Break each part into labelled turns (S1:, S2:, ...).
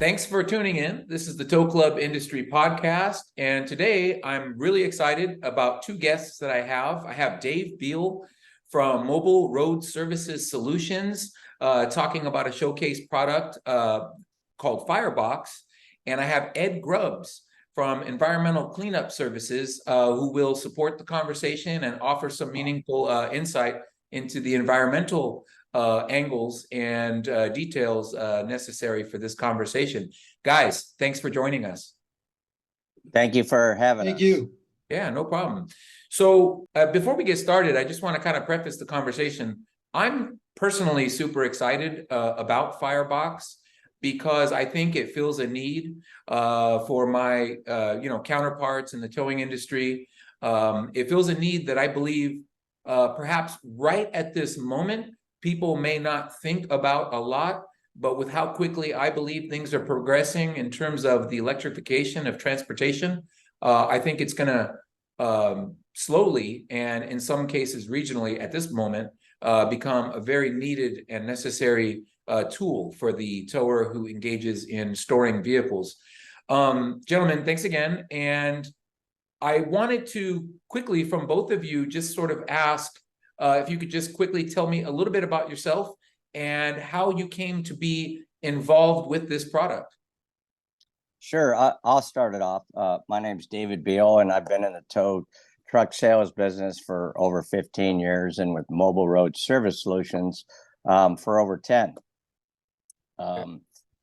S1: Thanks for tuning in. This is the Tow Club Industry Podcast. And today I'm really excited about two guests that I have. I have Dave Biehl from Mobile Road Services Solutions talking about a showcase product called Firebox. And I have Ed Grubbs from Environmental Cleanup Services who will support the conversation and offer some meaningful insight into the environmental angles and details necessary for this conversation. Guys, thanks for joining us.
S2: Thank you for having us.
S3: Thank you.
S1: Yeah, no problem. So before we get started, I just want to kind of preface the conversation. I'm personally super excited about Firebox because I think it fills a need for my counterparts in the towing industry. It fills a need that I believe perhaps right at this moment people may not think about a lot, but with how quickly I believe things are progressing in terms of the electrification of transportation, I think it's going to slowly and in some cases regionally at this moment become a very needed and necessary tool for the tower who engages in storing vehicles. Gentlemen, thanks again. And I wanted to quickly from both of you just sort of ask if you could just quickly tell me a little bit about yourself and how you came to be involved with this product.
S2: Sure, I'll start it off. My name's David Biehl, and I've been in the tow truck sales business for over 15 years and with Mobile Road Service Solutions for over 10.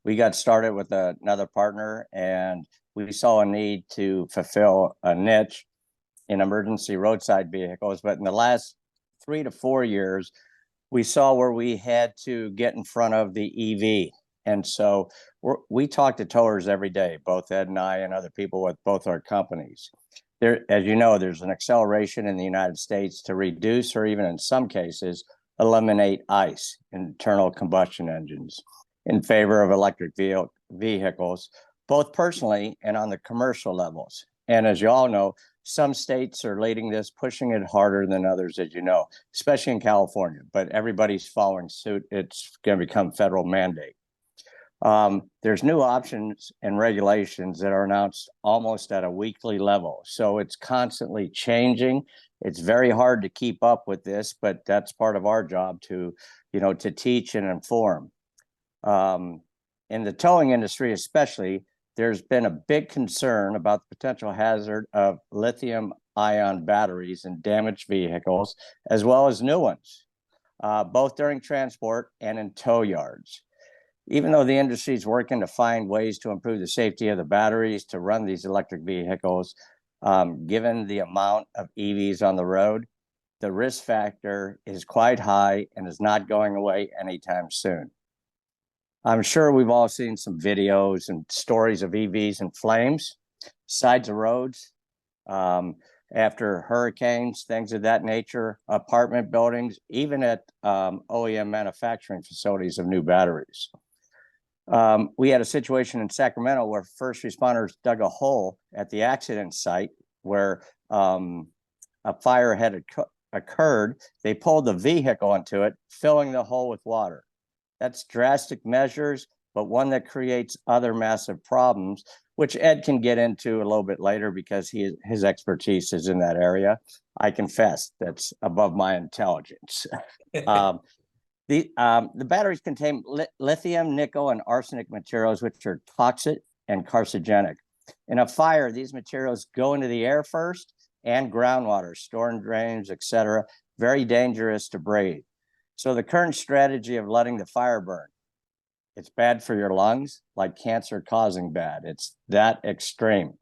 S2: We got started with another partner, and we saw a need to fulfill a niche in emergency roadside vehicles. But in the last 3 to 4 years, we saw where we had to get in front of the EV. And so we talk to towers every day, both Ed and I and other people with both our companies. There, as you know, there's an acceleration in the United States to reduce or even in some cases, eliminate ICE, internal combustion engines, in favor of electric vehicles, both personally and on the commercial levels. And as you all know, some states are leading this, pushing it harder than others, as you know, especially in California, but everybody's following suit. It's going to become federal mandate. There's new options and regulations that are announced almost at a weekly level. So it's constantly changing. It's very hard to keep up with this, but that's part of our job to teach and inform. In the towing industry, especially, there's been a big concern about the potential hazard of lithium-ion batteries in damaged vehicles, as well as new ones, both during transport and in tow yards. Even though the industry is working to find ways to improve the safety of the batteries to run these electric vehicles, given the amount of EVs on the road, the risk factor is quite high and is not going away anytime soon. I'm sure we've all seen some videos and stories of EVs in flames, sides of roads, after hurricanes, things of that nature, apartment buildings, even at OEM manufacturing facilities of new batteries. We had a situation in Sacramento where first responders dug a hole at the accident site where a fire had occurred. They pulled the vehicle into it, filling the hole with water. That's drastic measures, but one that creates other massive problems, which Ed can get into a little bit later because his expertise is in that area. I confess that's above my intelligence. The batteries contain lithium, nickel, and arsenic materials, which are toxic and carcinogenic. In a fire, these materials go into the air first and groundwater, storm drains, etc. Very dangerous to breathe. So the current strategy of letting the fire burn, it's bad for your lungs, like cancer causing bad. It's that extreme.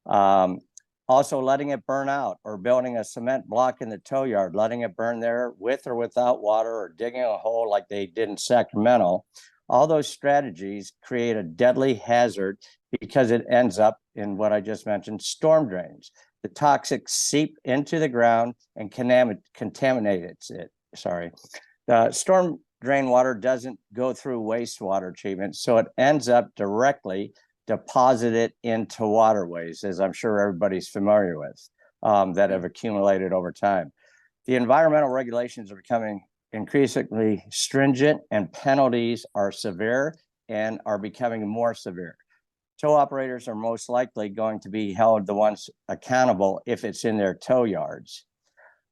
S2: Also letting it burn out or building a cement block in the tow yard, letting it burn there with or without water or digging a hole like they did in Sacramento. All those strategies create a deadly hazard because it ends up in what I just mentioned, storm drains. The toxics seep into the ground and contaminates it. The storm drain water doesn't go through wastewater treatment, so it ends up directly deposited into waterways, as I'm sure everybody's familiar with, that have accumulated over time. The environmental regulations are becoming increasingly stringent and penalties are severe and are becoming more severe. Tow operators are most likely going to be held the ones accountable if it's in their tow yards.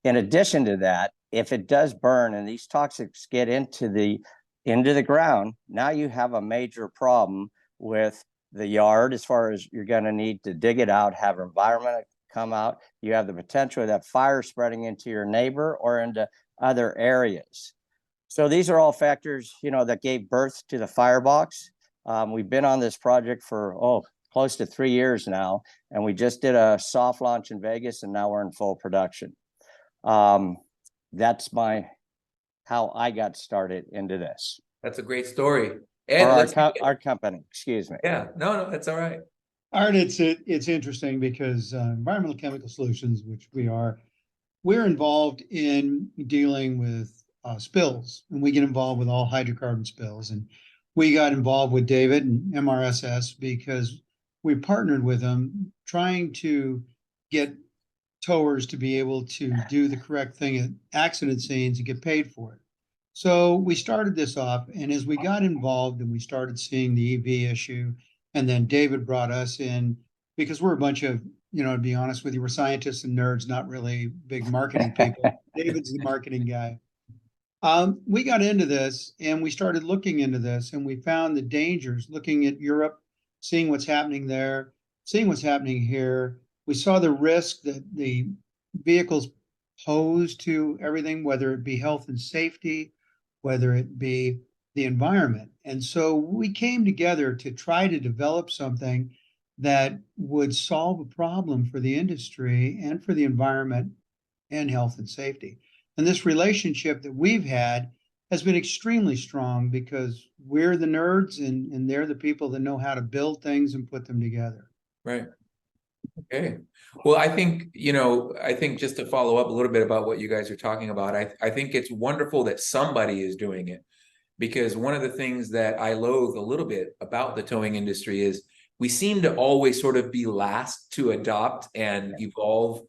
S2: In addition to that, if it does burn and these toxics get into the ground, now you have a major problem with the yard, as far as you're going to need to dig it out, have environment come out. You have the potential of that fire spreading into your neighbor or into other areas. So these are all factors, that gave birth to the firebox. We've been on this project for close to 3 years now, and we just did a soft launch in Vegas, and now we're in full production. That's how I got started into this.
S1: That's a great story.
S2: Or
S1: Ed,
S2: our company, excuse me.
S1: yeah, no, that's all right.
S3: Art, it's interesting because Environmental Chemical Solutions, which we're involved in dealing with spills, and we get involved with all hydrocarbon spills. And we got involved with David and MRSS because we partnered with them trying to get towers to be able to do the correct thing at accident scenes and get paid for it. So we started this off, and as we got involved and we started seeing the EV issue, and then David brought us in because we're a bunch of, to be honest with you, we're scientists and nerds, not really big marketing people. David's the marketing guy. We got into this and we started looking into this, and we found the dangers, looking at Europe, seeing what's happening there, seeing what's happening here. We saw the risk that the vehicles pose to everything, whether it be health and safety, whether it be the environment. And so we came together to try to develop something that would solve a problem for the industry and for the environment and health and safety. And this relationship that we've had has been extremely strong because we're the nerds and they're the people that know how to build things and put them together.
S1: Right. Okay. Well, I think just to follow up a little bit about what you guys are talking about, I think it's wonderful that somebody is doing it, because one of the things that I loathe a little bit about the towing industry is we seem to always sort of be last to adopt and evolve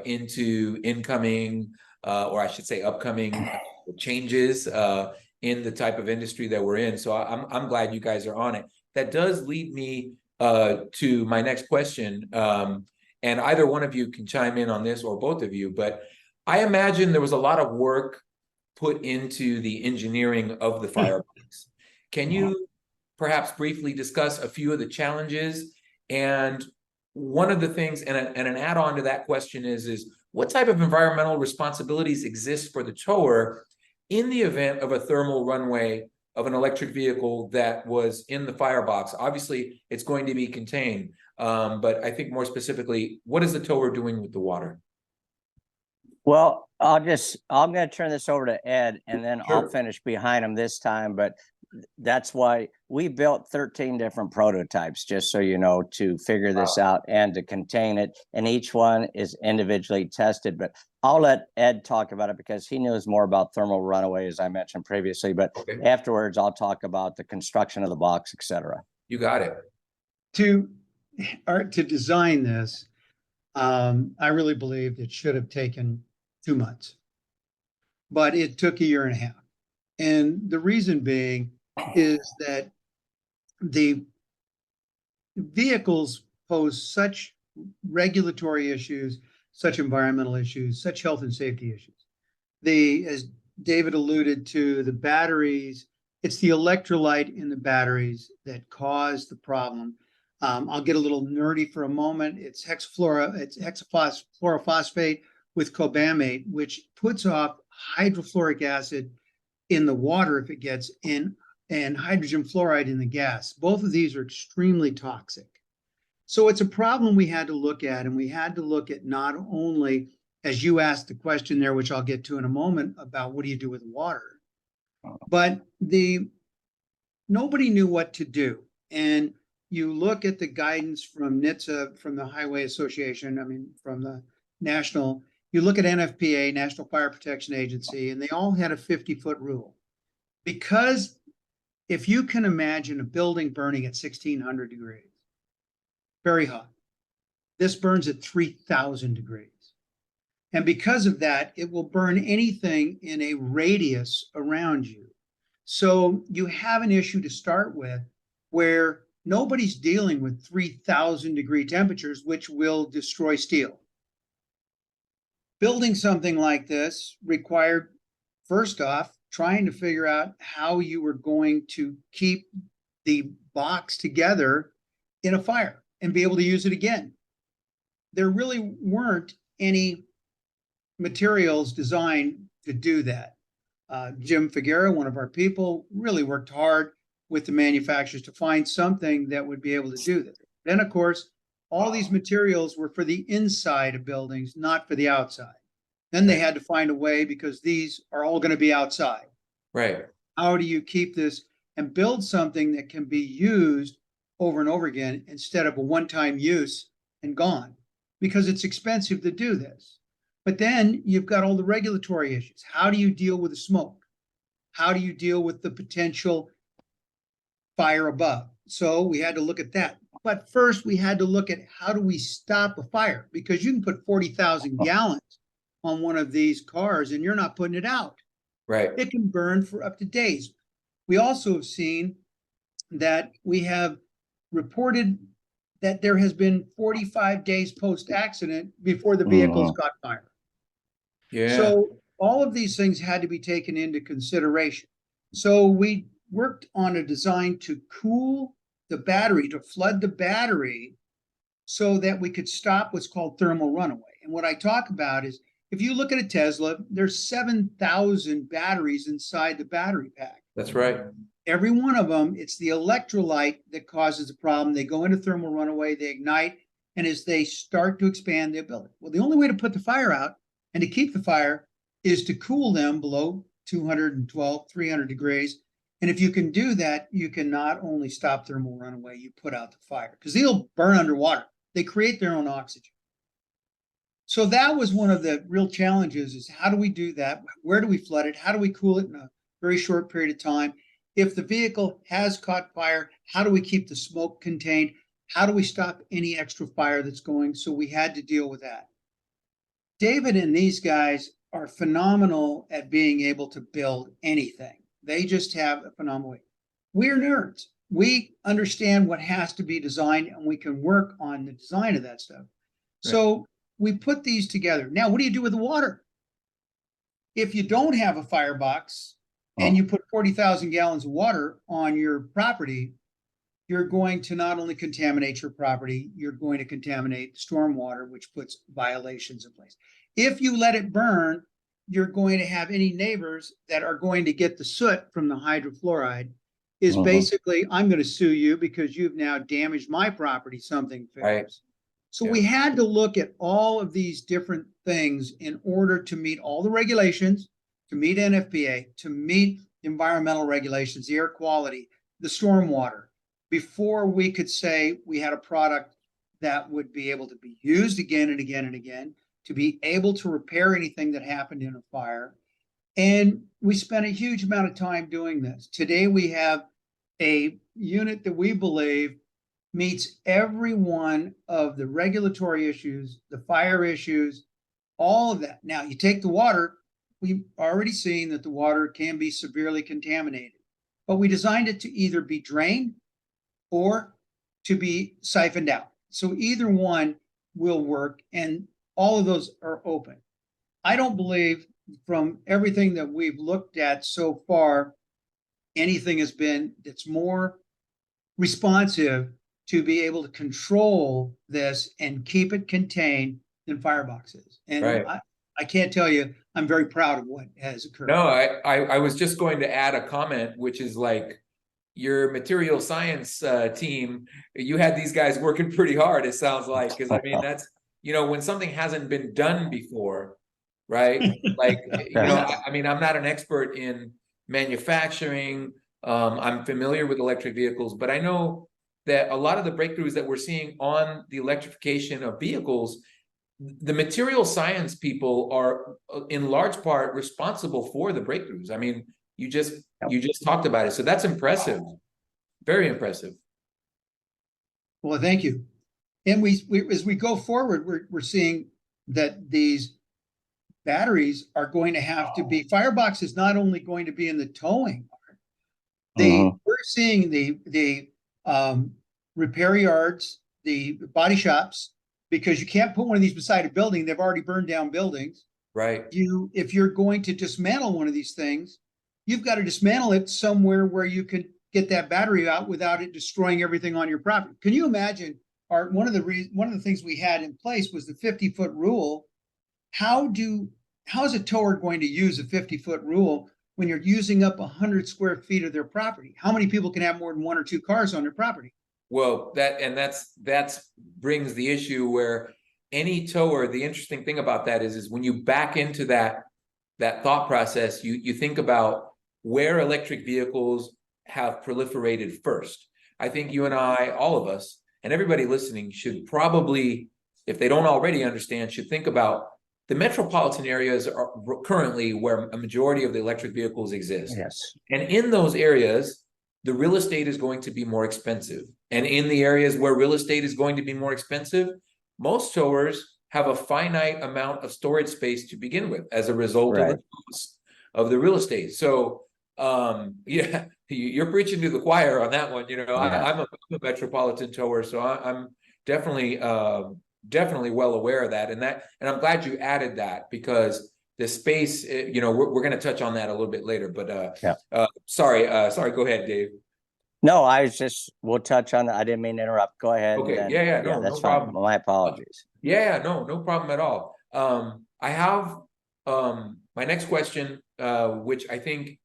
S1: into incoming, or I should say upcoming changes in the type of industry that we're in. So I'm glad you guys are on it. That does lead me to my next question, and either one of you can chime in on this, or both of you, but I imagine there was a lot of work put into the engineering of the firebox. Can you perhaps briefly discuss a few of the challenges? And one of the things, and an add-on to that question is what type of environmental responsibilities exist for the tower in the event of a thermal runaway of an electric vehicle that was in the firebox? Obviously, it's going to be contained, but I think more specifically, what is the tower doing with the water?
S2: Well, I'm going to turn this over to Ed, and then
S1: Sure.
S2: I'll finish behind him this time. But that's why we built 13 different prototypes, just so you know, to figure this out and to contain it. And each one is individually tested. But I'll let Ed talk about it because he knows more about thermal runaway, as I mentioned previously. But afterwards, I'll talk about the construction of the box, etc.
S1: You got it.
S3: To design this, I really believed it should have taken 2 months, but it took 1.5 years. And the reason being is that the vehicles pose such regulatory issues, such environmental issues, such health and safety issues. As David alluded to, the batteries, it's the electrolyte in the batteries that cause the problem. I'll get a little nerdy for a moment. It's hexafluorophosphate with cobamate, which puts off hydrofluoric acid in the water if it gets in, and hydrogen fluoride in the gas. Both of these are extremely toxic. So it's a problem we had to look at, and we had to look at not only, as you asked the question there, which I'll get to in a moment, about what do you do with water, but nobody knew what to do. And you look at the guidance from NHTSA, from the Highway Association, from the national, you look at NFPA, National Fire Protection Agency, and they all had a 50-foot rule. Because if you can imagine a building burning at 1600 degrees, very hot, this burns at 3000 degrees. And because of that, it will burn anything in a radius around you. So you have an issue to start with where nobody's dealing with 3,000-degree temperatures, which will destroy steel. Building something like this required, first off, trying to figure out how you were going to keep the box together in a fire and be able to use it again. There really weren't any materials designed to do that. Jim Figuera, one of our people, really worked hard with the manufacturers to find something that would be able to do this. Then, of course, all these materials were for the inside of buildings, not for the outside. Then they had to find a way, because these are all going to be outside.
S1: Right.
S3: How do you keep this and build something that can be used over and over again instead of a one-time use and gone? Because it's expensive to do this. But then you've got all the regulatory issues. How do you deal with the smoke? How do you deal with the potential fire above? So we had to look at that. But first we had to look at how do we stop a fire? Because you can put 40,000 gallons on one of these cars and you're not putting it out.
S1: Right.
S3: It can burn for up to days. We also have seen that we have reported that there has been 45 days post-accident before the vehicles caught fire.
S1: Yeah.
S3: So all of these things had to be taken into consideration. So we worked on a design to cool the battery, to flood the battery, so that we could stop what's called thermal runaway. And what I talk about is, if you look at a Tesla, there's 7,000 batteries inside the battery pack.
S1: That's right.
S3: Every one of them, it's the electrolyte that causes the problem. They go into thermal runaway, they ignite, and as they start to expand, they build it. Well, the only way to put the fire out and to keep the fire is to cool them below 212, 300 degrees. And if you can do that, you can not only stop thermal runaway, you put out the fire, because they'll burn underwater. They create their own oxygen. So that was one of the real challenges, is how do we do that? Where do we flood it? How do we cool it in a very short period of time? If the vehicle has caught fire, how do we keep the smoke contained? How do we stop any extra fire that's going? So we had to deal with that. David and these guys are phenomenal at being able to build anything. They just have a phenomenal way. We're nerds. We understand what has to be designed, and we can work on the design of that stuff. Right. So we put these together. Now, what do you do with the water? If you don't have a firebox and you put 40,000 gallons of water on your property, you're going to not only contaminate your property, you're going to contaminate stormwater, which puts violations in place. If you let it burn, you're going to have any neighbors that are going to get the soot from the hydrofluoride is basically, I'm going to sue you because you've now damaged my property, something fails. Right. So we had to look at all of these different things in order to meet all the regulations, to meet NFPA, to meet environmental regulations, the air quality, the stormwater, before we could say we had a product that would be able to be used again and again and again, to be able to repair anything that happened in a fire. And we spent a huge amount of time doing this. Today we have a unit that we believe meets every one of the regulatory issues, the fire issues, all of that. Now, you take the water, we've already seen that the water can be severely contaminated, but we designed it to either be drained or to be siphoned out. So either one will work, and all of those are open. I don't believe, from everything that we've looked at so far, anything has been that's more responsive to be able to control this and keep it contained than fireboxes. And right. I can't tell you, I'm very proud of what has occurred.
S1: No, I was just going to add a comment, which is like, your material science team, you had these guys working pretty hard, it sounds like, because I mean, that's, you know, when something hasn't been done before, right? Like, you know, I mean, I'm not an expert in manufacturing. I'm familiar with electric vehicles, but I know that a lot of the breakthroughs that we're seeing on the electrification of vehicles, the material science people are in large part responsible for the breakthroughs. I mean, you just talked about it. So that's impressive. Very impressive.
S3: Well, thank you. And we as we go forward, we're seeing that these batteries are going to have to be, firebox is not only going to be in the towing, We're seeing the repair yards, the body shops, because you can't put one of these beside a building. They've already burned down buildings.
S1: Right.
S3: If you're going to dismantle one of these things, you've got to dismantle it somewhere where you can get that battery out without it destroying everything on your property. Can you imagine? Art, one of the things we had in place was the 50-foot rule. How is a tower going to use a 50-foot rule when you're using up 100 square feet of their property? How many people can have more than 1 or 2 cars on their property?
S1: Well, that's brings the issue where any tower, the interesting thing about that is when you back into that thought process, you think about where electric vehicles have proliferated first. I think you and I, all of us, and everybody listening should probably, if they don't already understand, should think about the metropolitan areas are currently where a majority of the electric vehicles exist.
S2: Yes.
S1: And in those areas, the real estate is going to be more expensive. And in the areas where real estate is going to be more expensive, most towers have a finite amount of storage space to begin with as a result of the cost of the real estate. So yeah, you're preaching to the choir on that one. I'm a metropolitan tower, so I'm definitely well aware of that. And I'm glad you added that, because the space, we're going to touch on that a little bit later. But sorry, go ahead, Dave.
S2: No, we'll touch on that. I didn't mean to interrupt. Go ahead.
S1: Okay. No,
S2: that's
S1: no
S2: fine.
S1: problem.
S2: My apologies.
S1: No problem at all. I have my next question, which I think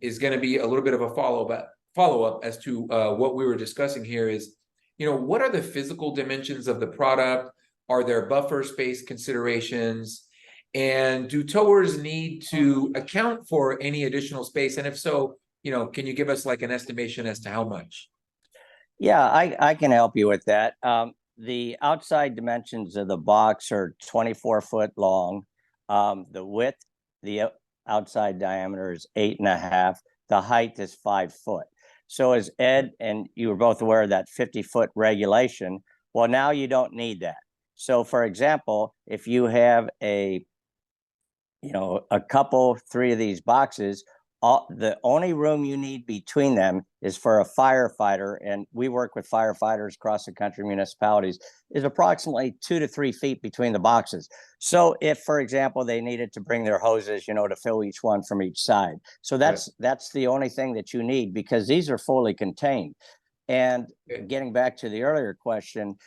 S1: is going to be a little bit of a follow-up as to what we were discussing here is, what are the physical dimensions of the product? Are there buffer space considerations? And do towers need to account for any additional space? And if so, can you give us like an estimation as to how much?
S2: Yeah, I can help you with that. The outside dimensions of the box are 24 foot long. The width, the outside diameter is 8.5. The height is 5 foot. So as Ed and you were both aware of that 50-foot regulation, well, now you don't need that. So for example, if you have a couple, 3 of these boxes, the only room you need between them is for a firefighter, and we work with firefighters across the country, municipalities, is approximately 2 to 3 feet between the boxes. So if, for example, they needed to bring their hoses, to fill each one from each side. So that's the only thing that you need, because these are fully contained. And getting back to the earlier question,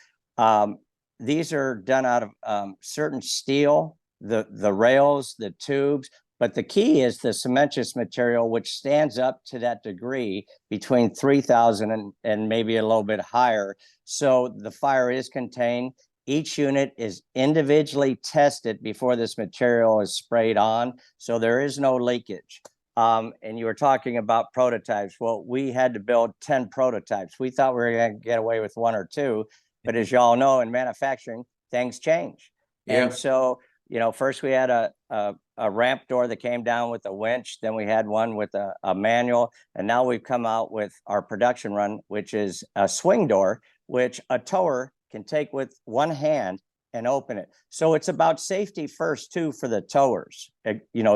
S2: these are done out of certain steel, the rails, the tubes. But the key is the cementitious material, which stands up to that degree between 3,000 and maybe a little bit higher. So the fire is contained. Each unit is individually tested before this material is sprayed on. So there is no leakage. And you were talking about prototypes. Well, we had to build 10 prototypes. We thought we were going to get away with 1 or 2. But as y'all know, in manufacturing, things change. Yeah. And so, first we had a ramp door that came down with a winch. Then we had one with a manual. And now we've come out with our production run, which is a swing door, which a tower can take with one hand and open it. So it's about safety first, too, for the towers,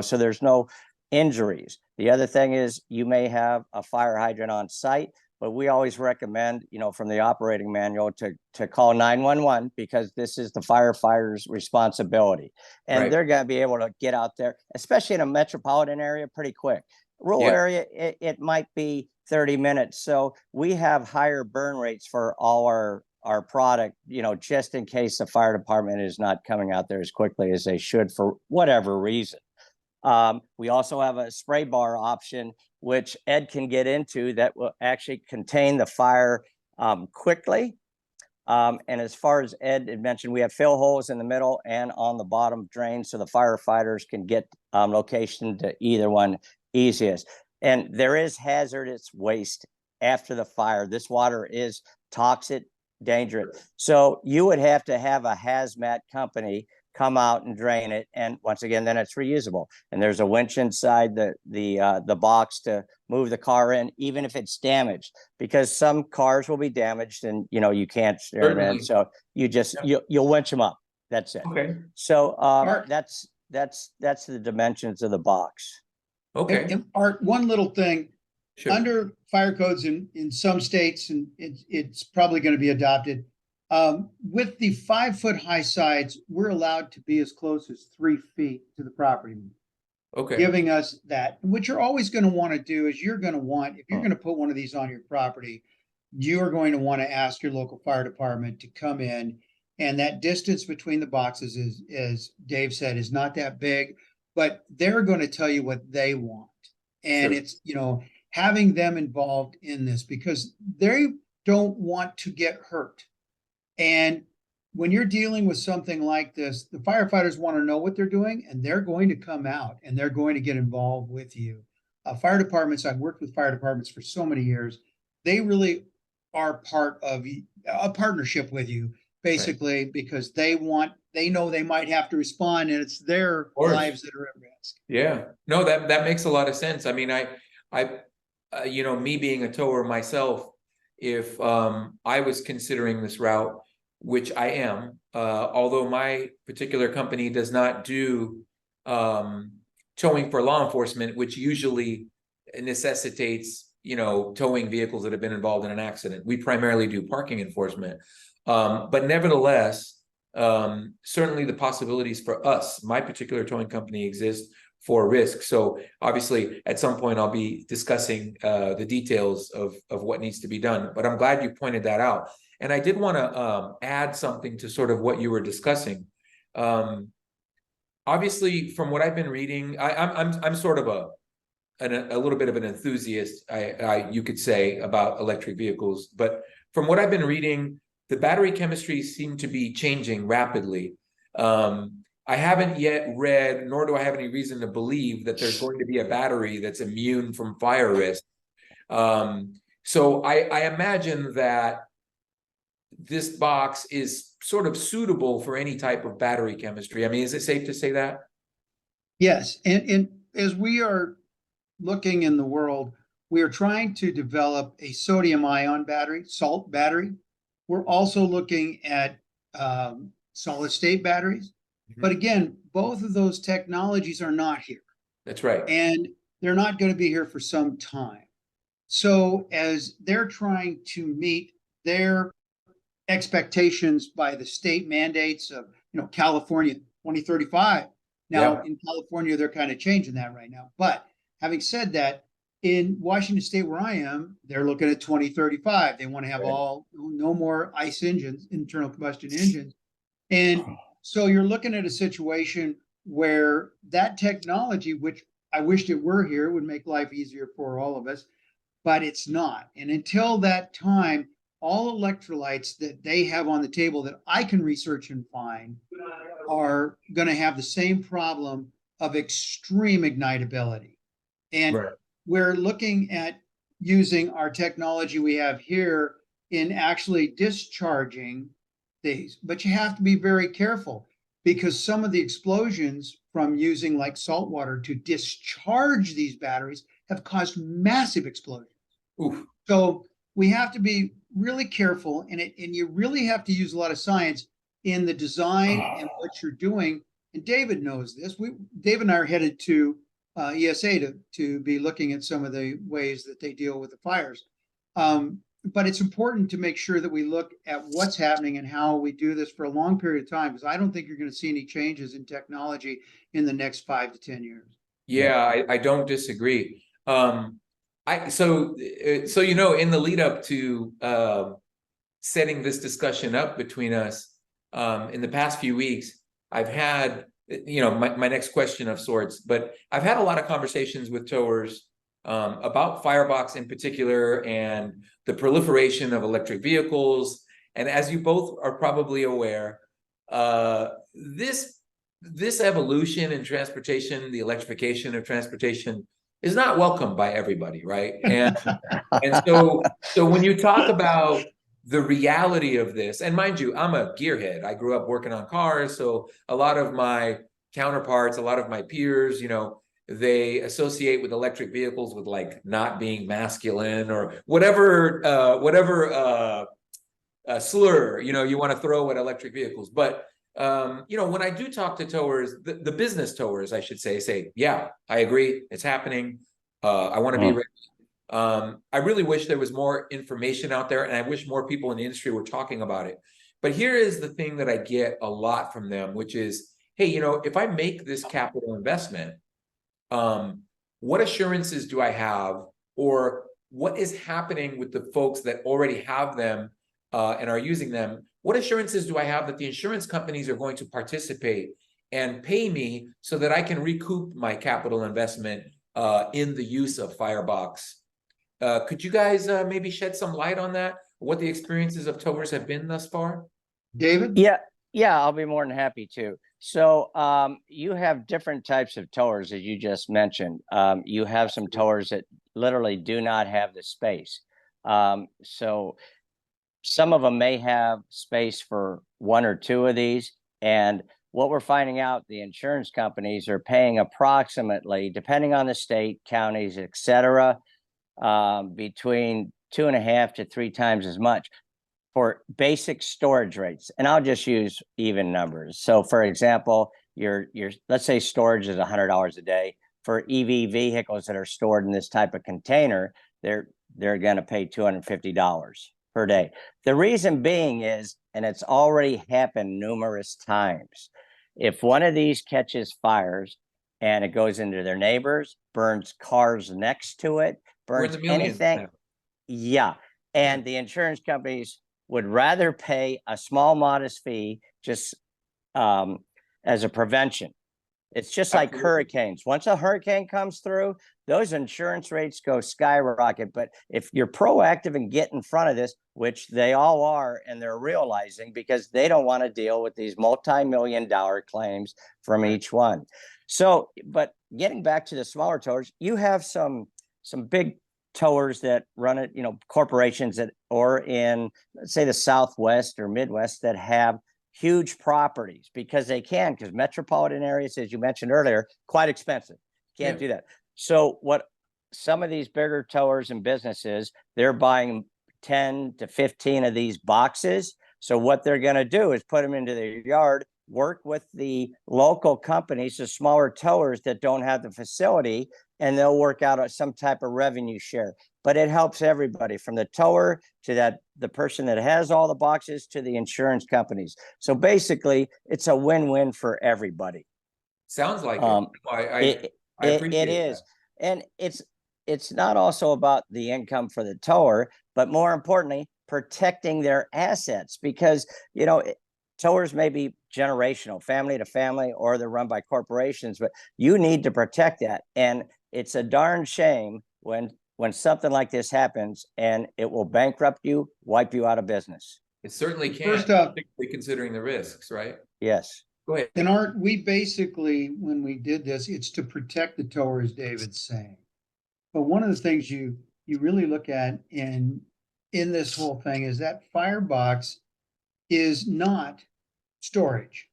S2: so there's no injuries. The other thing is you may have a fire hydrant on site, but we always recommend, from the operating manual to call 911, because this is the firefighter's responsibility. And they're going to be able to get out there, especially in a metropolitan area, pretty quick. Rural area, it might be 30 minutes. So we have higher burn rates for all our product, just in case the fire department is not coming out there as quickly as they should for whatever reason. We also have a spray bar option, which Ed can get into, that will actually contain the fire quickly. And as far as Ed had mentioned, we have fill holes in the middle and on the bottom drain, so the firefighters can get location to either one easiest. And there is hazardous waste after the fire. This water is toxic, dangerous. So you would have to have a hazmat company come out and drain it, and once again, then it's reusable. And there's a winch inside the box to move the car in, even if it's damaged, because some cars will be damaged, and you can't steer them in. So you just you'll winch them up. That's it. Okay. So that's the dimensions of the box.
S3: Okay. And Art, one little thing,
S1: Sure.
S3: under fire codes in some states, and it's probably going to be adopted. With the 5 foot high sides, we're allowed to be as close as 3 feet to the property,
S1: Okay.
S3: giving us that. What you're always going to want to do is you're going to want, if you're going to put one of these on your property, you are going to want to ask your local fire department to come in. And that distance between the boxes is, as Dave said, is not that big, but they're going to tell you what they want. And
S1: Sure.
S3: it's, having them involved in this because they don't want to get hurt. And when you're dealing with something like this, the firefighters want to know what they're doing, and they're going to come out and they're going to get involved with you. Fire departments, I've worked with fire departments for so many years. They really are part of a partnership with you, basically, because they know they might have to respond, and it's their lives that are at risk.
S1: Yeah, no, that makes a lot of sense. I mean, me being a tower myself, if I was considering this route, which I am, although my particular company does not do towing for law enforcement, which usually necessitates, towing vehicles that have been involved in an accident. We primarily do parking enforcement. But nevertheless, certainly the possibilities for us, my particular towing company, exist for risk. So obviously at some point I'll be discussing the details of what needs to be done, but I'm glad you pointed that out. And I did want to add something to sort of what you were discussing. Obviously, from what I've been reading, I'm sort of a little bit of an enthusiast, you could say, about electric vehicles. But from what I've been reading, the battery chemistries seem to be changing rapidly. I haven't yet read, nor do I have any reason to believe that there's going to be a battery that's immune from fire risk. So I imagine that this box is sort of suitable for any type of battery chemistry. I mean, is it safe to say that?
S3: Yes, and as we are looking in the world, we are trying to develop a sodium ion battery, salt battery. We're also looking at solid state batteries. But again, both of those technologies are not here.
S1: That's right.
S3: And they're not going to be here for some time. So as they're trying to meet their expectations by the state mandates of, California 2035. Now in California, they're kind of changing that right now. But having said that, in Washington State, where I am, they're looking at 2035. They want to have no more ICE engines, internal combustion engines. And so you're looking at a situation where that technology, which I wished it were here, would make life easier for all of us, but it's not. And until that time, all electrolytes that they have on the table that I can research and find are going to have the same problem of extreme ignitability. And we're looking at using our technology we have here in actually discharging these, but you have to be very careful because some of the explosions from using like salt water to discharge these batteries have caused massive explosions.
S1: Oof. So
S3: we have to be really careful, and you really have to use a lot of science in the design and what you're doing. And David knows this. David and I are headed to ESA to be looking at some of the ways that they deal with the fires. But it's important to make sure that we look at what's happening and how we do this for a long period of time, because I don't think you're going to see any changes in technology in the next 5 to 10 years.
S1: Yeah, I don't disagree. So in the lead up to setting this discussion up between us, in the past few weeks, I've had, my next question of sorts, but I've had a lot of conversations with towers about firebox in particular and the proliferation of electric vehicles. And as you both are probably aware, this evolution in transportation, the electrification of transportation, is not welcomed by everybody, right? And so when you talk about the reality of this, and mind you, I'm a gearhead. I grew up working on cars, so a lot of my counterparts, a lot of my peers, they associate with electric vehicles with like not being masculine or whatever slur you want to throw at electric vehicles. But when I do talk to towers, the business towers, I should say, yeah, I agree, it's happening. I want to be ready. I really wish there was more information out there, and I wish more people in the industry were talking about it. But here is the thing that I get a lot from them, which is, hey, if I make this capital investment, what assurances do I have, or what is happening with the folks that already have them and are using them? What assurances do I have that the insurance companies are going to participate and pay me so that I can recoup my capital investment in the use of Firebox? Could you guys maybe shed some light on that? What the experiences of towers have been thus far?
S3: David?
S2: Yeah, I'll be more than happy to. So you have different types of towers, as you just mentioned. You have some towers that literally do not have the space. So some of them may have space for one or two of these. And what we're finding out, the insurance companies are paying approximately, depending on the state, counties, et cetera, between 2.5 to 3 times as much for basic storage rates. And I'll just use even numbers. So for example, your let's say storage is $100 a day. For EV vehicles that are stored in this type of container, they're going to pay $250 per day. The reason being is, and it's already happened numerous times, if one of these catches fires and it goes into their neighbors, burns cars next to it, burns anything. Now. Yeah. And the insurance companies would rather pay a small, modest fee just as a prevention. It's just like hurricanes. Once a hurricane comes through, those insurance rates go skyrocket. But if you're proactive and get in front of this, which they all are, and they're realizing, because they don't want to deal with these multi-million-dollar claims from each one. So, but getting back to the smaller towers, you have some big towers that run it, corporations that, or in, let's say, the Southwest or Midwest, that have huge properties because they can, because metropolitan areas, as you mentioned earlier, quite expensive. Can't do that. So what some of these bigger towers and businesses, they're buying 10 to 15 of these boxes. So what they're going to do is put them into their yard, work with the local companies, the smaller towers that don't have the facility, and they'll work out some type of revenue share. But it helps everybody, from the tower to the person that has all the boxes to the insurance companies. So basically, it's a win-win for everybody.
S1: Sounds like it. I appreciate
S2: it is. That. And it's not also about the income for the tower, but more importantly, protecting their assets, because towers may be generational, family to family, or they're run by corporations, but you need to protect that. And it's a darn shame when something like this happens, and it will bankrupt you, wipe you out of business.
S1: It certainly can.
S3: First up,
S1: considering the risks, right?
S2: Yes.
S1: Go ahead.
S3: And Art, we basically, when we did this, it's to protect the tower, as David's saying. But one of the things you really look at in this whole thing is that Firebox is not storage.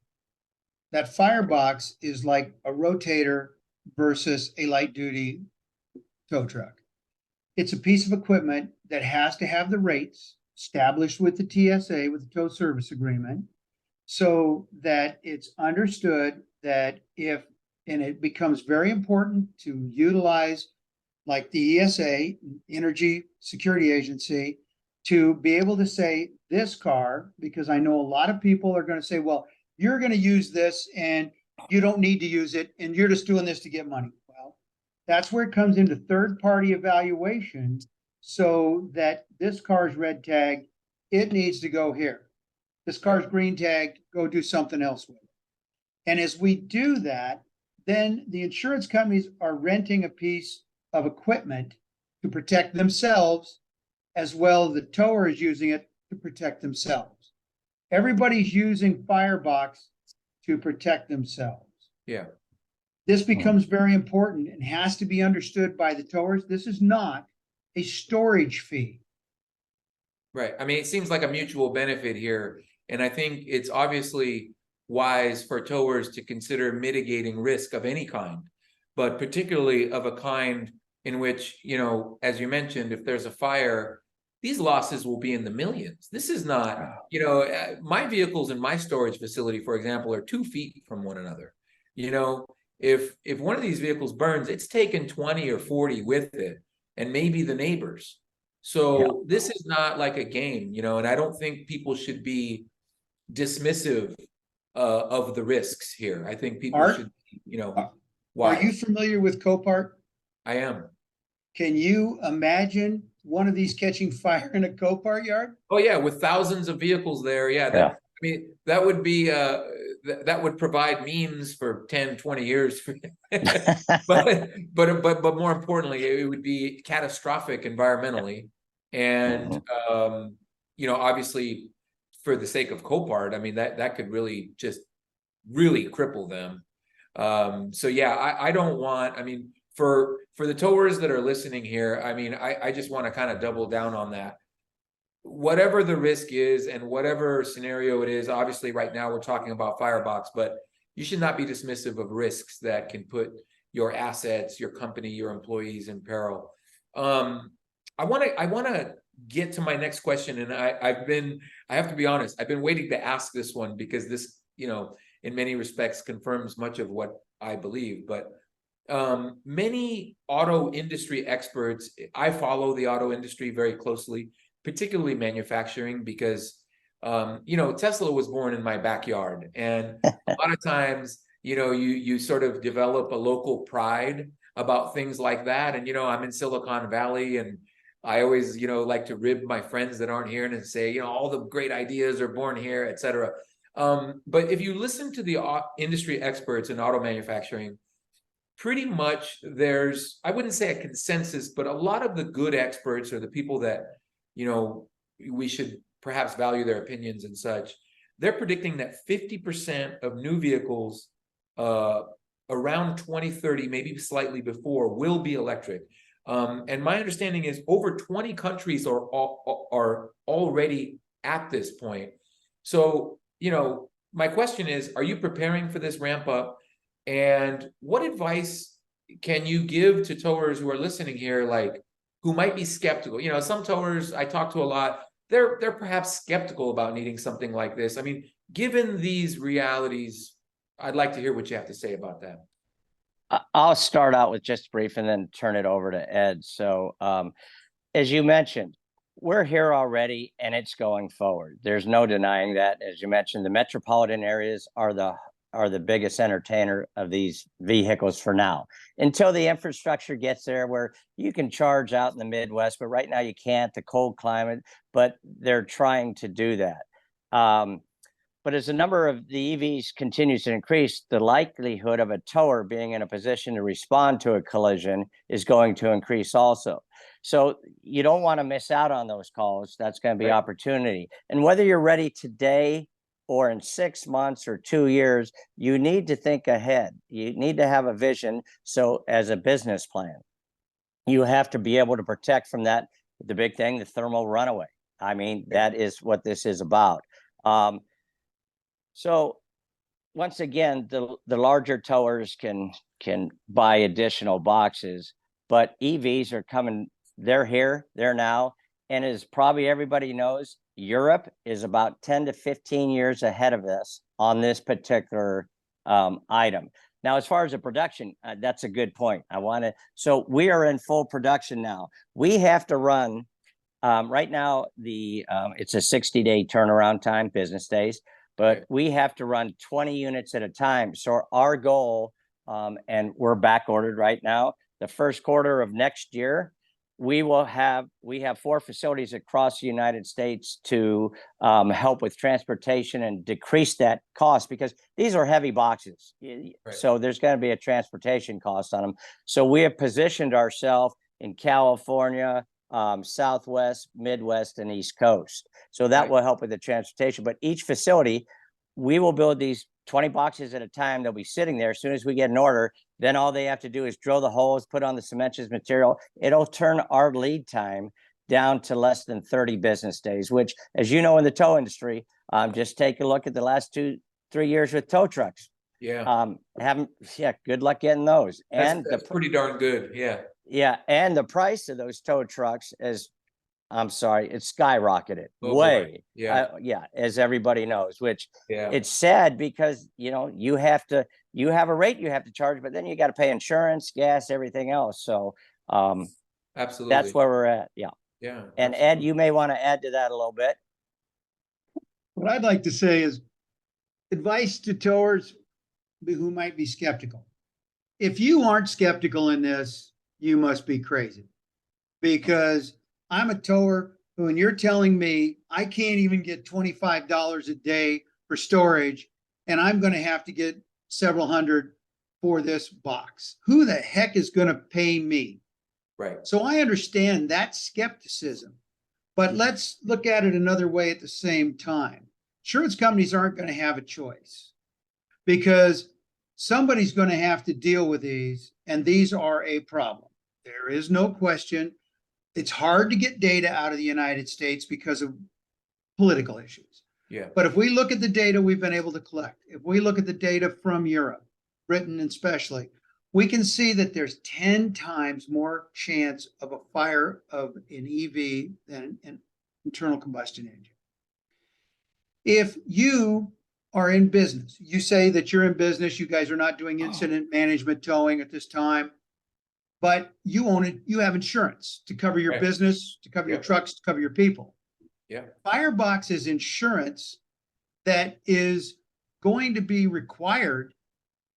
S3: That Firebox is like a rotator versus a light duty tow truck. It's a piece of equipment that has to have the rates established with the TSA, with the tow service agreement, so that it's understood that and it becomes very important to utilize, like the ESA, Energy Security Agency, to be able to say this car, because I know a lot of people are going to say, well, you're going to use this and you don't need to use it, and you're just doing this to get money. Well, that's where it comes into third-party evaluation, so that this car's red tag, it needs to go here. This car's green tag, go do something else with it. And as we do that, then the insurance companies are renting a piece of equipment to protect themselves, as well as the tower is using it to protect themselves. Everybody's using Firebox to protect themselves.
S1: Yeah.
S3: This becomes very important and has to be understood by the towers. This is not a storage fee.
S1: Right. I mean, it seems like a mutual benefit here. And I think it's obviously wise for towers to consider mitigating risk of any kind, but particularly of a kind in which, as you mentioned, if there's a fire, these losses will be in the millions. This is not, my vehicles in my storage facility, for example, are 2 feet from one another. If one of these vehicles burns, it's taken 20 or 40 with it. and maybe the neighbors. So this is not like a game, and I don't think people should be dismissive of the risks here. I think people
S3: Art,
S1: should,
S3: are
S1: why?
S3: you familiar with Copart?
S1: I am.
S3: Can you imagine one of these catching fire in a Copart yard?
S1: Oh yeah, with thousands of vehicles there. Yeah, I mean, that would be that would provide memes for 10, 20 years. but more importantly, it would be catastrophic environmentally. And obviously for the sake of Copart, I mean that could really just really cripple them. So yeah, I don't want, I mean, for the towers that are listening here, I mean, I just want to kind of double down on that. Whatever the risk is and whatever scenario it is, obviously right now we're talking about firebox, but you should not be dismissive of risks that can put your assets, your company, your employees in peril. I want to get to my next question, and I have to be honest, I've been waiting to ask this one because this, in many respects confirms much of what I believe. But many auto industry experts, I follow the auto industry very closely, particularly manufacturing, because Tesla was born in my backyard, and a lot of times you sort of develop a local pride about things like that. And I'm in Silicon Valley, and I always like to rib my friends that aren't here and say all the great ideas are born here, etc. But if you listen to the industry experts in auto manufacturing, pretty much there's, I wouldn't say a consensus, but a lot of the good experts, or the people that we should perhaps value their opinions and such, they're predicting that 50% of new vehicles around 2030, maybe slightly before, will be electric. And my understanding is over 20 countries are already at this point. So, my question is, are you preparing for this ramp up? And what advice can you give to towers who are listening here, like, who might be skeptical? Some towers I talk to a lot, they're perhaps skeptical about needing something like this. I mean, given these realities, I'd like to hear what you have to say about that.
S2: I'll start out with just brief and then turn it over to Ed. So as you mentioned, we're here already and it's going forward. There's no denying that. As you mentioned, the metropolitan areas are the biggest entertainer of these vehicles for now, until the infrastructure gets there where you can charge out in the Midwest, but right now you can't, the cold climate, but they're trying to do that. But as the number of the EVs continues to increase, the likelihood of a tower being in a position to respond to a collision is going to increase also. So you don't want to miss out on those calls. That's going to be opportunity. And whether you're ready today or in 6 months or 2 years, you need to think ahead. You need to have a vision. So as a business plan, you have to be able to protect from that, the big thing, the thermal runaway. I mean, that is what this is about. So once again, the larger towers can buy additional boxes, but EVs are coming. They're here, they're now. And as probably everybody knows, Europe is about 10 to 15 years ahead of us on this particular item. Now, as far as the production, that's a good point. So we are in full production now. We have to run, right now, it's a 60-day turnaround time, business days, but we have to run 20 units at a time. So our goal, and we're back ordered right now, the first quarter of next year, we have 4 facilities across the United States to help with transportation and decrease that cost, because these are heavy boxes. So there's going to be a transportation cost on them. So we have positioned ourselves in California, Southwest, Midwest, and East Coast. So that will help with the transportation. But each facility, we will build these 20 boxes at a time. They'll be sitting there. As soon as we get an order, then all they have to do is drill the holes, put on the cementitious material. It'll turn our lead time down to less than 30 business days, which, as you know, in the tow industry, just take a look at the last 2-3 years with tow trucks. Good luck getting those.
S1: That's pretty darn good.
S2: Yeah. And the price of those tow trucks it's skyrocketed as everybody knows, which it's sad, because you have a rate you have to charge, but then you got to pay insurance, gas, everything else. So
S1: Absolutely.
S2: That's where we're at. Yeah.
S1: Yeah.
S2: And Ed, you may want to add to that a little bit.
S3: What I'd like to say is advice to towers who might be skeptical. If you aren't skeptical in this, you must be crazy. Because I'm a tower who, and you're telling me I can't even get $25 a day for storage, and I'm going to have to get several hundred for this box. Who the heck is going to pay me?
S1: Right.
S3: So I understand that skepticism, but let's look at it another way at the same time. Insurance companies aren't going to have a choice because somebody's going to have to deal with these, and these are a problem. There is no question. It's hard to get data out of the United States because of political issues.
S1: Yeah.
S3: But if we look at the data we've been able to collect, if we look at the data from Europe, Britain especially, we can see that there's 10 times more chance of a fire of an EV than an internal combustion engine. If you are in business, you say that you're in business, you guys are not doing incident management towing at this time, but you own it, you have insurance to cover your
S1: Right.
S3: business, to cover your trucks, to cover your people.
S1: Yeah.
S3: Firebox is insurance that is going to be required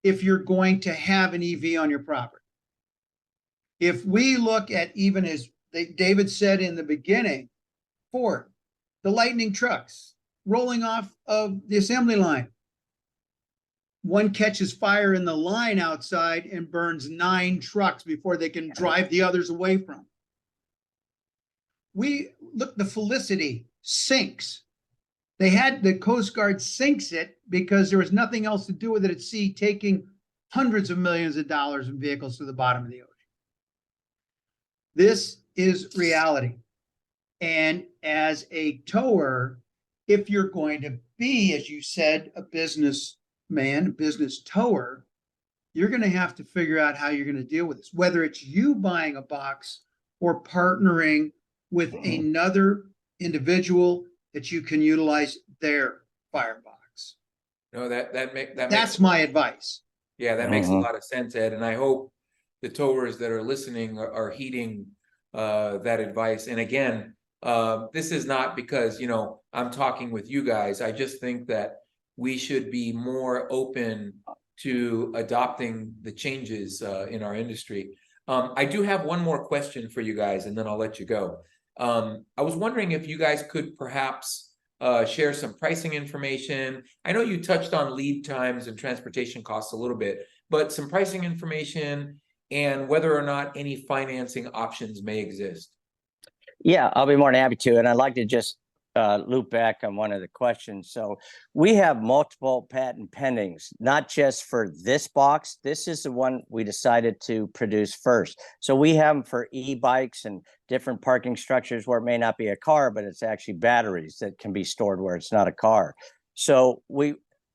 S3: if you're going to have an EV on your property. If we look at, even as David said in the beginning, Ford, the Lightning trucks rolling off of the assembly line. One catches fire in the line outside and burns 9 trucks before they can drive the others away from. We look, the Felicity sinks. They had the Coast Guard sinks it because there was nothing else to do with it at sea, taking hundreds of millions of dollars in vehicles to the bottom of the ocean. This is reality. And as a tower, if you're going to be, as you said, a businessman, business tower, you're going to have to figure out how you're going to deal with this, whether it's you buying a box or partnering with another individual that you can utilize their firebox.
S1: No,
S3: That's my advice.
S1: Yeah, that makes a lot of sense, Ed. And I hope the towers that are listening are heeding that advice. And again, this is not because, you know, I'm talking with you guys. I just think that we should be more open to adopting the changes in our industry. I do have one more question for you guys, and then I'll let you go. I was wondering if you guys could perhaps share some pricing information. I know you touched on lead times and transportation costs a little bit, but some pricing information and whether or not any financing options may exist.
S2: Yeah, I'll be more than happy to. And I'd like to just loop back on one of the questions. So we have multiple patent pendings, not just for this box. This is the one we decided to produce first. So we have them for e-bikes and different parking structures where it may not be a car, but it's actually batteries that can be stored where it's not a car. So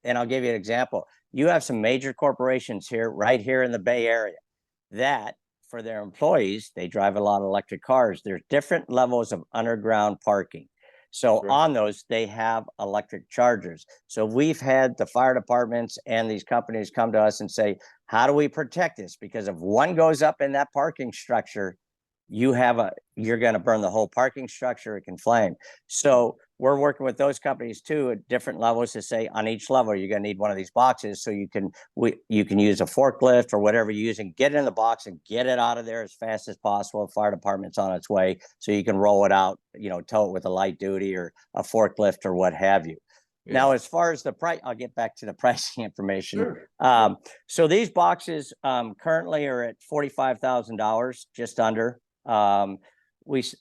S2: and I'll give you an example. You have some major corporations here, right here in the Bay Area, that for their employees, they drive a lot of electric cars. There's different levels of underground parking. So on those, they have electric chargers. So we've had the fire departments and these companies come to us and say, how do we protect this? Because if one goes up in that parking structure, you're going to burn the whole parking structure. It can flame. So we're working with those companies too at different levels to say on each level, you're going to need one of these boxes. So you can use a forklift or whatever you use and get it in the box and get it out of there as fast as possible. The fire department's on its way. So you can roll it out, tow it with a light duty or a forklift or what have you. Yeah. Now, as far as the price, I'll get back to the pricing information. Sure. So these boxes currently are at $45,000, just under. With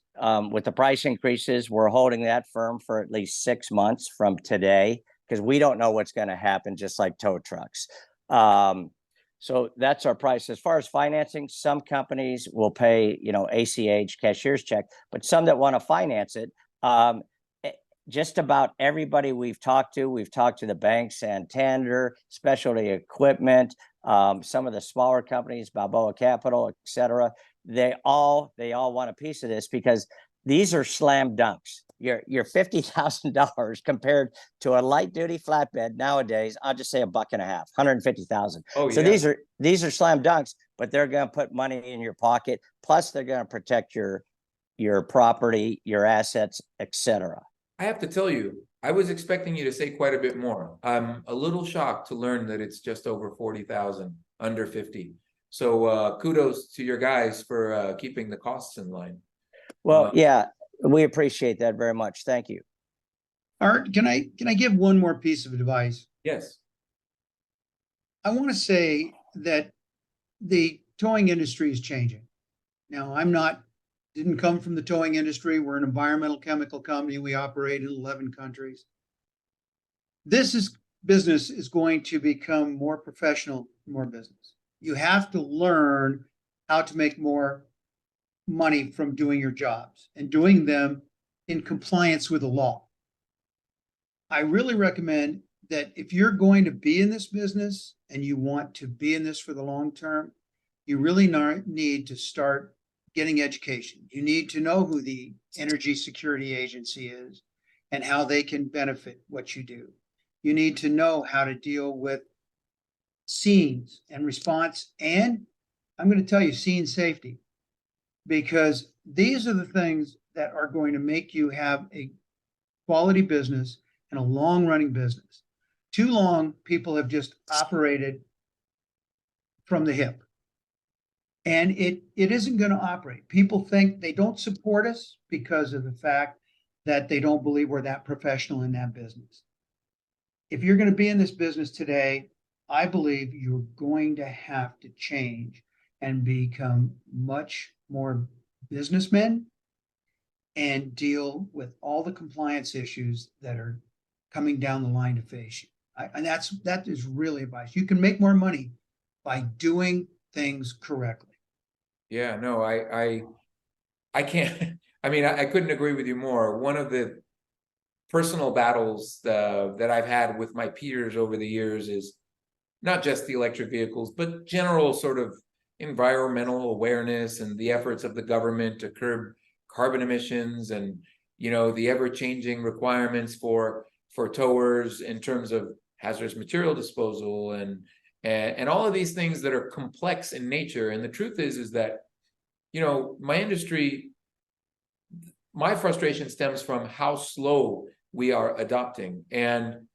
S2: the price increases, we're holding that firm for at least 6 months from today because we don't know what's going to happen, just like tow trucks. So that's our price. As far as financing, some companies will pay, ACH, cashier's check, but some that want to finance it, just about everybody we've talked to the banks, Santander, Specialty Equipment, some of the smaller companies, Balboa Capital, et cetera. They all want a piece of this because these are slam dunks. Your $50,000 compared to a light duty flatbed nowadays, I'll just say $1.50, $150,000. Oh, so yeah. These are slam dunks, but they're going to put money in your pocket. Plus, they're going to protect your property, your assets, etc.
S1: I have to tell you, I was expecting you to say quite a bit more. I'm a little shocked to learn that it's just over 40,000, under 50. So kudos to your guys for keeping the costs in line.
S2: Well, yeah, we appreciate that very much. Thank you.
S3: Art, can I give one more piece of advice?
S1: Yes.
S3: I want to say that the towing industry is changing. Now, didn't come from the towing industry. We're an environmental chemical company. We operate in 11 countries. Business is going to become more professional, more business. You have to learn how to make more money from doing your jobs and doing them in compliance with the law. I really recommend that if you're going to be in this business and you want to be in this for the long term, you really need to start getting education. You need to know who the Energy Security Agency is and how they can benefit what you do. You need to know how to deal with scenes and response, and I'm going to tell you, scene safety, because these are the things that are going to make you have a quality business and a long-running business. Too long, people have just operated from the hip. And it isn't going to operate. People think they don't support us because of the fact that they don't believe we're that professional in that business. If you're going to be in this business today, I believe you're going to have to change and become much more businessmen and deal with all the compliance issues that are coming down the line to face you. And that is really advice. You can make more money by doing things correctly.
S1: Yeah, no, I can't, I mean, I couldn't agree with you more. One of the personal battles that I've had with my peers over the years is not just the electric vehicles, but general sort of environmental awareness and the efforts of the government to curb carbon emissions and, you know, the ever-changing requirements for towers in terms of hazardous material disposal and all of these things that are complex in nature. And the truth is that, you know, my industry, my frustration stems from how slow we are adopting. And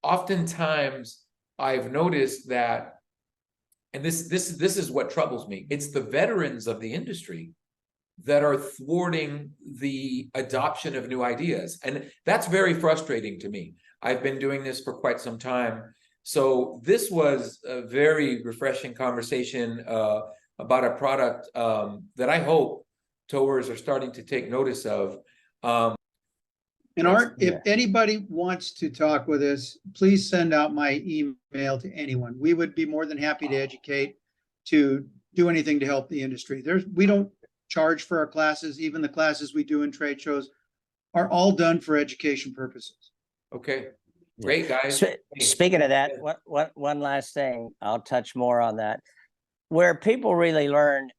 S1: oftentimes I've noticed that, and this is what troubles me, it's the veterans of the industry that are thwarting the adoption of new ideas. And that's very frustrating to me. I've been doing this for quite some time. So this was a very refreshing conversation about a product that I hope towers are starting to take notice of.
S3: And Art, if anybody wants to talk with us, please send out my email to anyone. We would be more than happy to educate, to do anything to help the industry. We don't charge for our classes. Even the classes we do in trade shows are all done for education purposes.
S1: Okay, great, guys.
S2: Speaking of that, one last thing, I'll touch more on that. Where people really learn,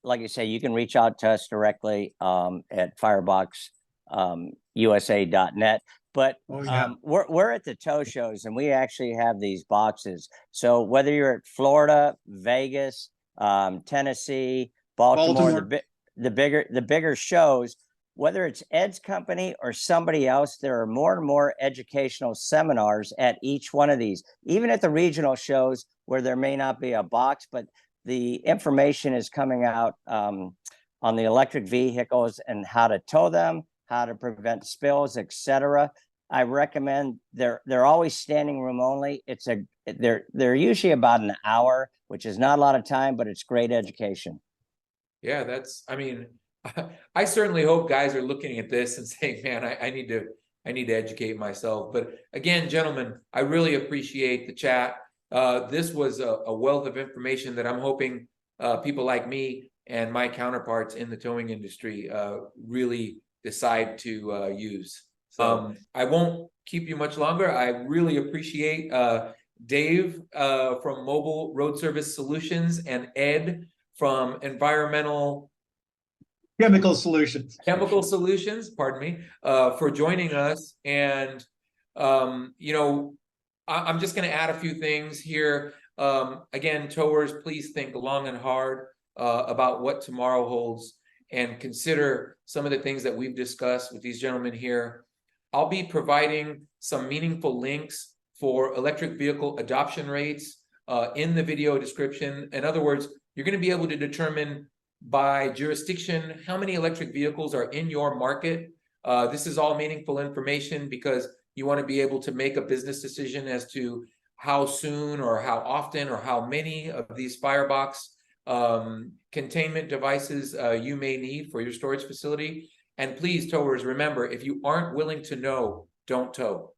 S2: like you say, you can reach out to us directly at fireboxusa.net. But we're at the tow shows and we actually have these boxes. So whether you're at Florida, Vegas, Tennessee, Baltimore. The bigger shows, whether it's Ed's company or somebody else, there are more and more educational seminars at each one of these, even at the regional shows where there may not be a box, but the information is coming out on the electric vehicles and how to tow them, how to prevent spills, etc. I recommend they're always standing room only. They're usually about an hour, which is not a lot of time, but it's great education.
S1: Yeah, I mean, I certainly hope guys are looking at this and saying, man, I need to educate myself. But again, gentlemen, I really appreciate the chat. This was a wealth of information that I'm hoping people like me and my counterparts in the towing industry really decide to use. So I won't keep you much longer. I really appreciate Dave from Mobile Road Service Solutions and Ed from Environmental
S3: Chemical Solutions,
S1: pardon me, for joining us. And, you know, I'm just going to add a few things here. Again, towers, please think long and hard about what tomorrow holds and consider some of the things that we've discussed with these gentlemen here. I'll be providing some meaningful links for electric vehicle adoption rates in the video description. In other words, you're going to be able to determine by jurisdiction how many electric vehicles are in your market. This is all meaningful information because you want to be able to make a business decision as to how soon or how often or how many of these firebox containment devices you may need for your storage facility. And please, towers, remember, if you aren't willing to know, don't tow.